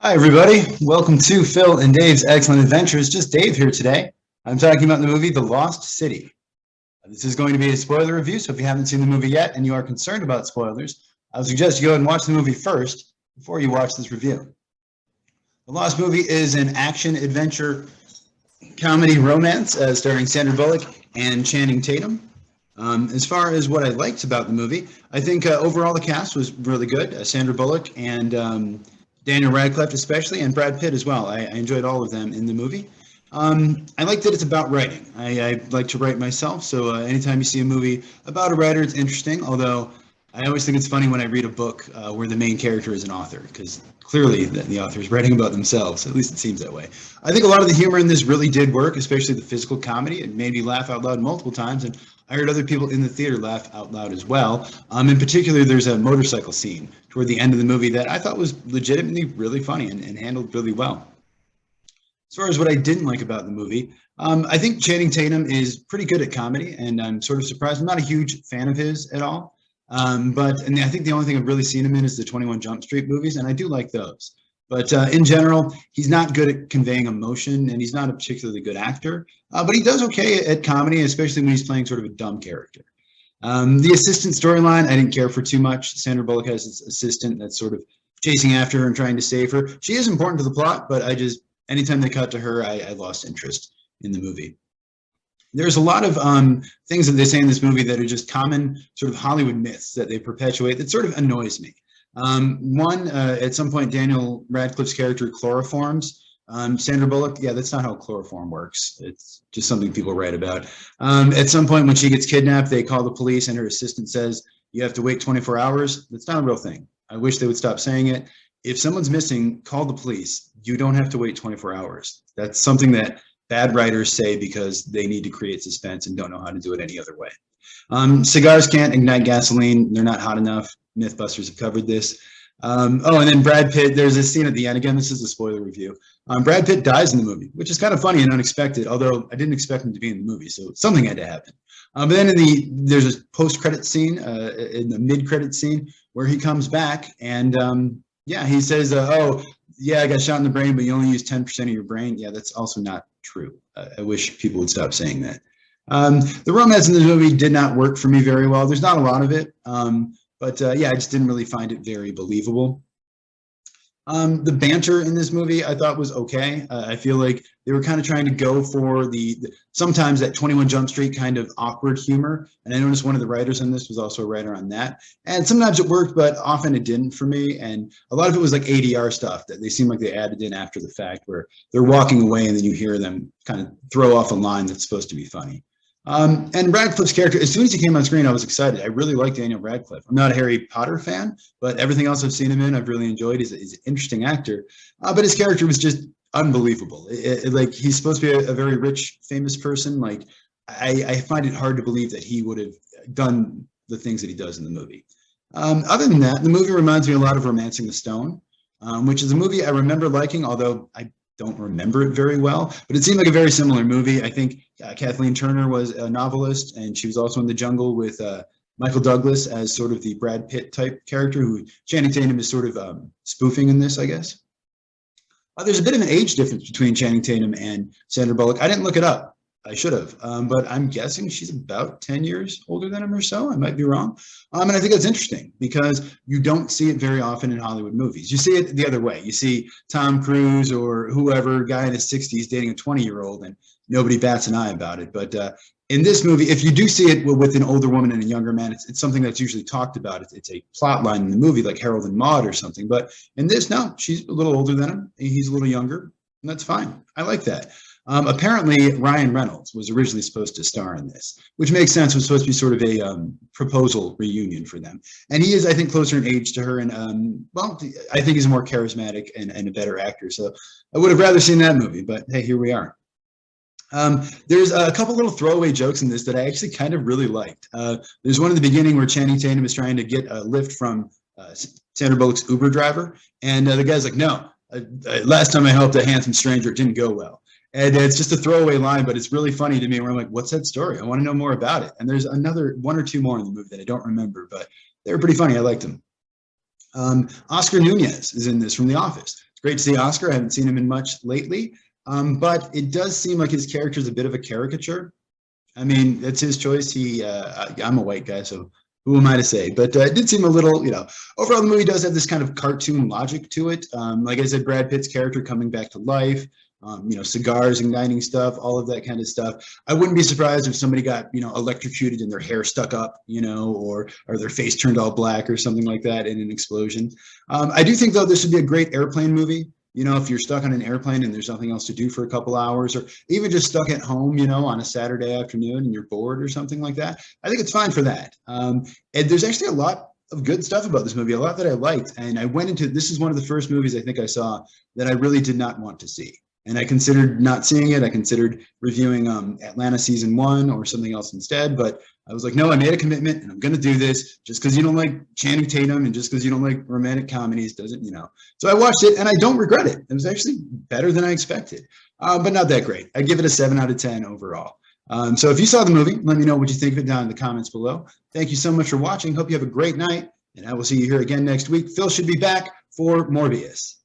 Hi, everybody. Welcome to Phil and Dave's Excellent Adventures. Just Dave here today. I'm talking about the movie The Lost City. This is going to be a spoiler review, so if you haven't seen the movie yet and you are concerned about spoilers, I would suggest you go ahead and watch the movie first before you watch this review. The Lost movie is an action-adventure comedy romance starring Sandra Bullock and Channing Tatum. As far as what I liked about the movie, I think overall the cast was really good. Sandra Bullock and Daniel Radcliffe especially, and Brad Pitt as well. I enjoyed all of them in the movie. I like that it's about writing. I like to write myself, so anytime you see a movie about a writer, it's interesting, although I always think it's funny when I read a book where the main character is an author, because clearly the author is writing about themselves. At least it seems that way. I think a lot of the humor in this really did work, especially the physical comedy. It made me laugh out loud multiple times, and I heard other people in the theater laugh out loud as well. In particular, there's a motorcycle scene toward the end of the movie that I thought was legitimately really funny and handled really well. As far as what I didn't like about the movie, I think Channing Tatum is pretty good at comedy, and I'm sort of surprised. I'm not a huge fan of his at all. And I think the only thing I've really seen him in is the 21 Jump Street movies, and I do like those. But in general, he's not good at conveying emotion, and he's not a particularly good actor. But he does okay at comedy, especially when he's playing sort of a dumb character. The assistant storyline, I didn't care for too much. Sandra Bullock has this assistant that's sort of chasing after her and trying to save her. She is important to the plot, but anytime they cut to her, I lost interest in the movie. There's a lot of things that they say in this movie that are just common sort of Hollywood myths that they perpetuate that sort of annoys me. One, at some point, Daniel Radcliffe's character chloroforms. Sandra Bullock, yeah, that's not how chloroform works. It's just something people write about. At some point when she gets kidnapped, they call the police and her assistant says, you have to wait 24 hours. That's not a real thing. I wish they would stop saying it. If someone's missing, call the police. You don't have to wait 24 hours. That's something that bad writers say because they need to create suspense and don't know how to do it any other way. Cigars can't ignite gasoline. They're not hot enough. Mythbusters have covered this. And then Brad Pitt, there's a scene at the end. Again, this is a spoiler review. Brad Pitt dies in the movie, which is kind of funny and unexpected, although I didn't expect him to be in the movie, so something had to happen. But then there's a post-credit scene, in the mid-credit scene, where he comes back and, he says, I got shot in the brain, but you only use 10% of your brain. Yeah, that's also not true. I wish people would stop saying that. The romance in the movie did not work for me very well. There's not a lot of it. I just didn't really find it very believable. The banter in this movie I thought was okay. I feel like they were kind of trying to go for sometimes that 21 Jump Street kind of awkward humor. And I noticed one of the writers on this was also a writer on that. And sometimes it worked, but often it didn't for me. And a lot of it was like ADR stuff that they seem like they added in after the fact, where they're walking away and then you hear them kind of throw off a line that's supposed to be funny. And Radcliffe's character, as soon as he came on screen, I was excited. I really like Daniel Radcliffe. I'm not a Harry Potter fan, but everything else I've seen him in, I've really enjoyed. He's an interesting actor, but his character was just unbelievable. Like, he's supposed to be a very rich, famous person. Like, I find it hard to believe that he would have done the things that he does in the movie. Other than that, the movie reminds me a lot of Romancing the Stone, which is a movie I remember liking, although I don't remember it very well, but it seemed like a very similar movie. I think Kathleen Turner was a novelist, and she was also in The Jungle with Michael Douglas as sort of the Brad Pitt type character, who Channing Tatum is sort of spoofing in this, I guess. There's a bit of an age difference between Channing Tatum and Sandra Bullock. I didn't look it up. I should have, but I'm guessing she's about 10 years older than him or so. I might be wrong. And I think that's interesting because you don't see it very often in Hollywood movies. You see it the other way. You see Tom Cruise or whoever, guy in his 60s dating a 20-year-old, and nobody bats an eye about it. But in this movie, if you do see it with an older woman and a younger man, it's something that's usually talked about. It's a plot line in the movie, like Harold and Maude or something. But in this, no, she's a little older than him. He's a little younger, and that's fine. I like that. Apparently, Ryan Reynolds was originally supposed to star in this, which makes sense. It was supposed to be sort of a proposal reunion for them. And he is, I think, closer in age to her. And, I think he's more charismatic and a better actor. So I would have rather seen that movie. But, hey, here we are. There's a couple little throwaway jokes in this that I actually kind of really liked. There's one in the beginning where Channing Tatum is trying to get a lift from Sandra Bullock's Uber driver. And the guy's like, no, last time I helped a handsome stranger, it didn't go well. And it's just a throwaway line, but it's really funny to me where I'm like, what's that story? I want to know more about it. And there's another one or two more in the movie that I don't remember, but they were pretty funny. I liked them. Oscar Nunez is in this from The Office. great to see Oscar. I haven't seen him in much lately, but it does seem like his character is a bit of a caricature. I mean, that's his choice. I'm a white guy, so who am I to say? But it did seem a little, overall the movie does have this kind of cartoon logic to it. Like I said, Brad Pitt's character coming back to life, cigars igniting stuff, all of that kind of stuff. I wouldn't be surprised if somebody got, electrocuted and their hair stuck up, or their face turned all black or something like that in an explosion. I do think, though, this would be a great airplane movie. If you're stuck on an airplane and there's nothing else to do for a couple hours, or even just stuck at home, on a Saturday afternoon and you're bored or something like that, I think it's fine for that. And there's actually a lot of good stuff about this movie, a lot that I liked. And I went into, this is one of the first movies I think I saw that I really did not want to see. And I considered not seeing it. I considered reviewing Atlanta season 1 or something else instead. But I was like, no, I made a commitment and I'm going to do this. Just because you don't like Channing Tatum and just because you don't like romantic comedies doesn't, So I watched it and I don't regret it. It was actually better than I expected, but not that great. I give it a 7 out of 10 overall. So if you saw the movie, let me know what you think of it down in the comments below. Thank you so much for watching. Hope you have a great night. And I will see you here again next week. Phil should be back for Morbius.